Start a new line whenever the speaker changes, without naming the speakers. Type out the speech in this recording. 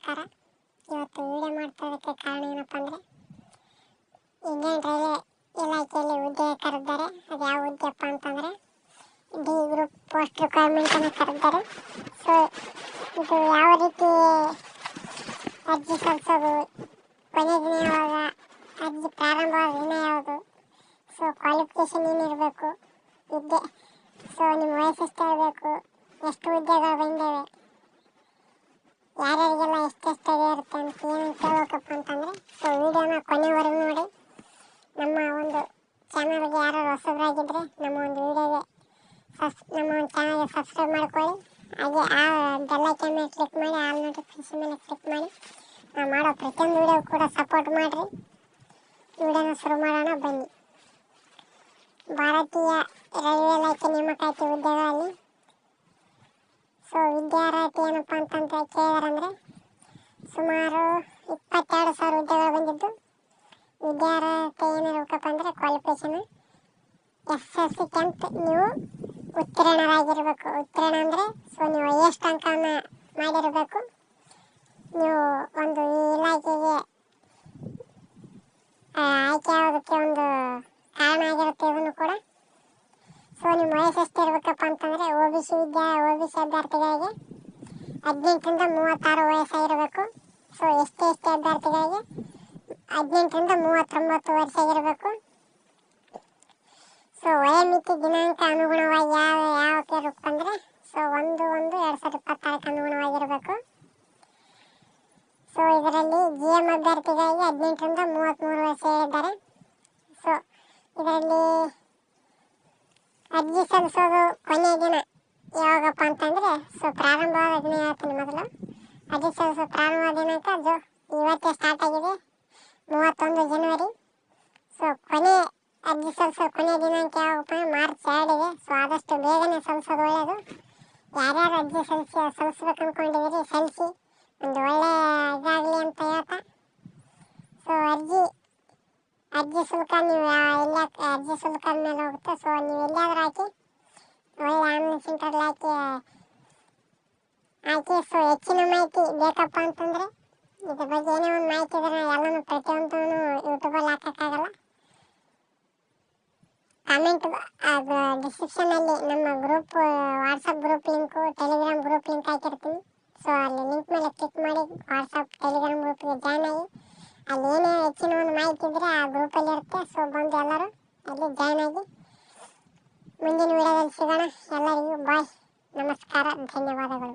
ನಮಸ್ಕಾರ. ಇವತ್ತು ವಿಡಿಯೋ ಮಾಡ್ತಿರೋದಕ್ಕೆ ಕಾರಣ ಏನಪ್ಪ ಅಂದರೆ, ಇಂಡಿಯನ್ ರೈಲ್ವೆ ಇಲಾಖೆಯಲ್ಲಿ ಹುದ್ದೆ ಕರೆದಿದ್ದಾರೆ. ಅದು ಯಾವ ಹುದ್ದೆಪ್ಪ ಅಂತಂದರೆ ಡಿ ಗ್ರೂಪ್ ಪೋಸ್ಟ್ ರಿಕ್ವೈರ್ಮೆಂಟನ್ನು ಕರೆದಿದ್ದಾರೆ. ಸೊ ಇದು ಯಾವ ರೀತಿ ಅರ್ಜಿ ಸಲ್ಲಿಸೋದು, ಕೊನೆ ದಿನ ಯಾವಾಗ, ಅರ್ಜಿ ಪ್ರಾರಂಭವಾದ ದಿನ ಯಾವುದು, ಸೊ ಕ್ವಾಲಿಫಿಕೇಷನ್ ಏನಿರಬೇಕು, ಹುದ್ದೆ, ಸೊ ನಿಮ್ಮ ವಯಸ್ಸೆಷ್ಟು ಇರಬೇಕು, ಎಷ್ಟು ಹುದ್ದೆಗಳು ಬಂದಿವೆ, ಯಾರ್ಯಾರಿಗೆಲ್ಲ ಎಷ್ಟೆಷ್ಟು ಇರುತ್ತೆ ಅಂತ ಏನು ಕೇಳಬೇಕಪ್ಪ ಅಂತಂದರೆ, ಸೊ ವಿಡಿಯೋನ ಕೊನೆವರೆಗೂ ನೋಡಿ. ನಮ್ಮ ಒಂದು ಚಾನಲ್ಗೆ ಯಾರು ಹೊಸಬರಾಗಿದ್ದರೆ ನಮ್ಮ ಒಂದು ವಿಡಿಯೋಗೆ ನಮ್ಮ ಒಂದು ಚಾನಲ್ಗೆ ಸಬ್ಸ್ಕ್ರೈಬ್ ಮಾಡ್ಕೊಳ್ಳಿ. ಹಾಗೆ ಆ ಬೆಲ್ಲೈಕನ್ ಮೇಲೆ ಕ್ಲಿಕ್ ಮಾಡಿ, ಆಲ್ ನೋಟಿಫಿಕೇಶನ್ ಮೇಲೆ ಕ್ಲಿಕ್ ಮಾಡಿ. ನಾವು ಮಾಡೋ ಪ್ರತಿಯೊಂದು ವಿಡಿಯೋ ಕೂಡ ಸಪೋರ್ಟ್ ಮಾಡಿರಿ. ವಿಡಿಯೋನ ಶುರು ಮಾಡೋಣ ಬನ್ನಿ. ಭಾರತೀಯ ರೈಲ್ವೆ ಇಲಾಖೆ ನೇಮಕಾತಿ ಹುದ್ದೆಗಳಲ್ಲಿ ಸೊ ವಿದ್ಯಾರ್ಹತೆ ಏನಪ್ಪ ಅಂತಂತ ಕೇಳಿದಾರಂದರೆ, ಸುಮಾರು 22,000 ಹುದ್ದೆಗಳು ಬಂದಿದ್ದು, ವಿದ್ಯಾರ್ಹತೆ ಏನಿರಬೇಕಪ್ಪ ಅಂದರೆ ಕ್ವಾಲಿಫಿಕೇಷನ್ SSLC 10th ನೀವು ಉತ್ತೀರ್ಣರಾಗಿರಬೇಕು. ಉತ್ತೀರ್ಣ ಅಂದರೆ ಸೊ ನೀವು ಹೈಯೆಸ್ಟ್ ಅಂಕವನ್ನು ಮಾಡಿರಬೇಕು. ನೀವು ಒಂದು ಈ ಇಲಾಖೆಗೆ ಆಯ್ಕೆ ಆಗೋದಕ್ಕೆ ಒಂದು ಕಾರಣ ಆಗಿರುತ್ತೆ ಇದನ್ನು ಕೂಡ. ಸೊ ನಿಮ್ಮ ವಯಸ್ಸು ಎಷ್ಟು ಇರಬೇಕಪ್ಪ ಅಂತಂದರೆ OBC ಅಭ್ಯರ್ಥಿಗಳಿಗೆ 18ರಿಂದ 36 ವಯಸ್ಸಾಗಿರಬೇಕು. ಸೊ ST ಅಭ್ಯರ್ಥಿಗಳಿಗೆ 18ರಿಂದ 39 ವರ್ಷ ಆಗಿರಬೇಕು. ಸೊ ವಯೋಮಿತಿ ದಿನಾಂಕ ಅನುಗುಣವಾಗಿ ಯಾವಕ್ಕೆ ಇರಬೇಕು ಅಂದರೆ, ಸೊ 1/1/2026 ಅನುಗುಣವಾಗಿರಬೇಕು. ಸೊ ಇದರಲ್ಲಿ GM ಅಭ್ಯರ್ಥಿಗಳಿಗೆ 18ರಿಂದ 33 ವರ್ಷ ಹೇಳಿದ್ದಾರೆ. ಸೊ ಇದರಲ್ಲಿ ಅರ್ಜಿ ಸಲ್ಲಿಸೋದು ಕೊನೆಯ ದಿನ ಯಾವಾಗಪ್ಪ ಅಂತಂದರೆ, ಸೊ ಪ್ರಾರಂಭವಾದ ದಿನ ಹೇಳ್ತೀನಿ ಮೊದಲು. ಅರ್ಜಿ ಸಲ್ಲಿಸೋ ಪ್ರಾರಂಭವಾದ ದಿನಾಂಕ ಇವತ್ತೇ ಸ್ಟಾರ್ಟ್ ಆಗಿದೆ, 31 ಜನವರಿ. ಸೊ ಅರ್ಜಿ ಸಲ್ಲಿಸೋ ಕೊನೆಯ ದಿನಾಂಕ ಯಾವಾಗಪ್ಪ ಅಂದರೆ ಮಾರ್ಚ್ 2 ಇದೆ. ಸೊ ಆದಷ್ಟು ಬೇಗನೆ ಸಲ್ಲಿಸೋದು ಒಳ್ಳೆಯದು. ಯಾರ್ಯಾರು ಅರ್ಜಿ ಸಲ್ಲಿಸ್ಬೇಕು ಅಂದ್ಕೊಂಡಿದ್ದೀರಿ ಸಲ್ಲಿಸಿ, ಒಂದು ಒಳ್ಳೆಯ ಇದಾಗಲಿ ಅಂತ ಹೇಳ್ತಾ. ಸೊ ಅರ್ಜಿ ಶುಲ್ಕ ನೀವು ಎಲ್ಲ ಅರ್ಜಿ ಶುಲ್ಕದ ಮೇಲೆ ಹೋಗುತ್ತೆ. ಸೊ ನೀವು ಎಲ್ಲಿಯಾದರೂ ಹಾಕಿ, ಒಳ್ಳೆ ಆನ್ಲೈನ್ ಸೆಂಟರ್ಲ್ಲಿ ಹಾಕಿ. ಸೊ ಹೆಚ್ಚಿನ ಮಾಹಿತಿ ಬೇಕಪ್ಪ ಅಂತಂದರೆ, ಇದ್ರ ಬಗ್ಗೆ ಏನೇ ಒಂದು ಮಾಹಿತಿ ಇದ್ರೆ ಎಲ್ಲನೂ ಪ್ರತಿಯೊಂದೂ ಯೂಟ್ಯೂಬಲ್ಲಿ ಹಾಕೋಕ್ಕಾಗಲ್ಲ. ಕಾಮೆಂಟ್ ಡಿಸ್ಕ್ರಿಪ್ಷನಲ್ಲಿ ನಮ್ಮ group, WhatsApp group link, Telegram group link ಹಾಕಿರ್ತೀನಿ. ಸೊ ಅಲ್ಲಿ ಲಿಂಕ್ ಮೇಲೆ ಕ್ಲಿಕ್ ಮಾಡಿ ವಾಟ್ಸಪ್ ಟೆಲಿಗ್ರಾಮ್ ಗ್ರೂಪ್ಗೆ ಜಾಯ್ನ್ ಆಗಿ. ಅಲ್ಲಿ ಏನೇ ಹೆಚ್ಚಿನ ಒಂದು ಮಾಹಿತಿ ಇದ್ದರೆ ಆ ಗ್ರೂಪಲ್ಲಿ ಇರುತ್ತೆ. ಸೊ ಬಂದು ಎಲ್ಲರೂ ಅಲ್ಲಿ ಜಾಯ್ನ್ ಆಗಿ. ಮುಂದಿನ ವಿಡಿಯೋದಲ್ಲಿ ಸಿಗೋಣ. ಎಲ್ಲರಿಗೂ ಬಾಯ್, ನಮಸ್ಕಾರ, ಧನ್ಯವಾದಗಳು.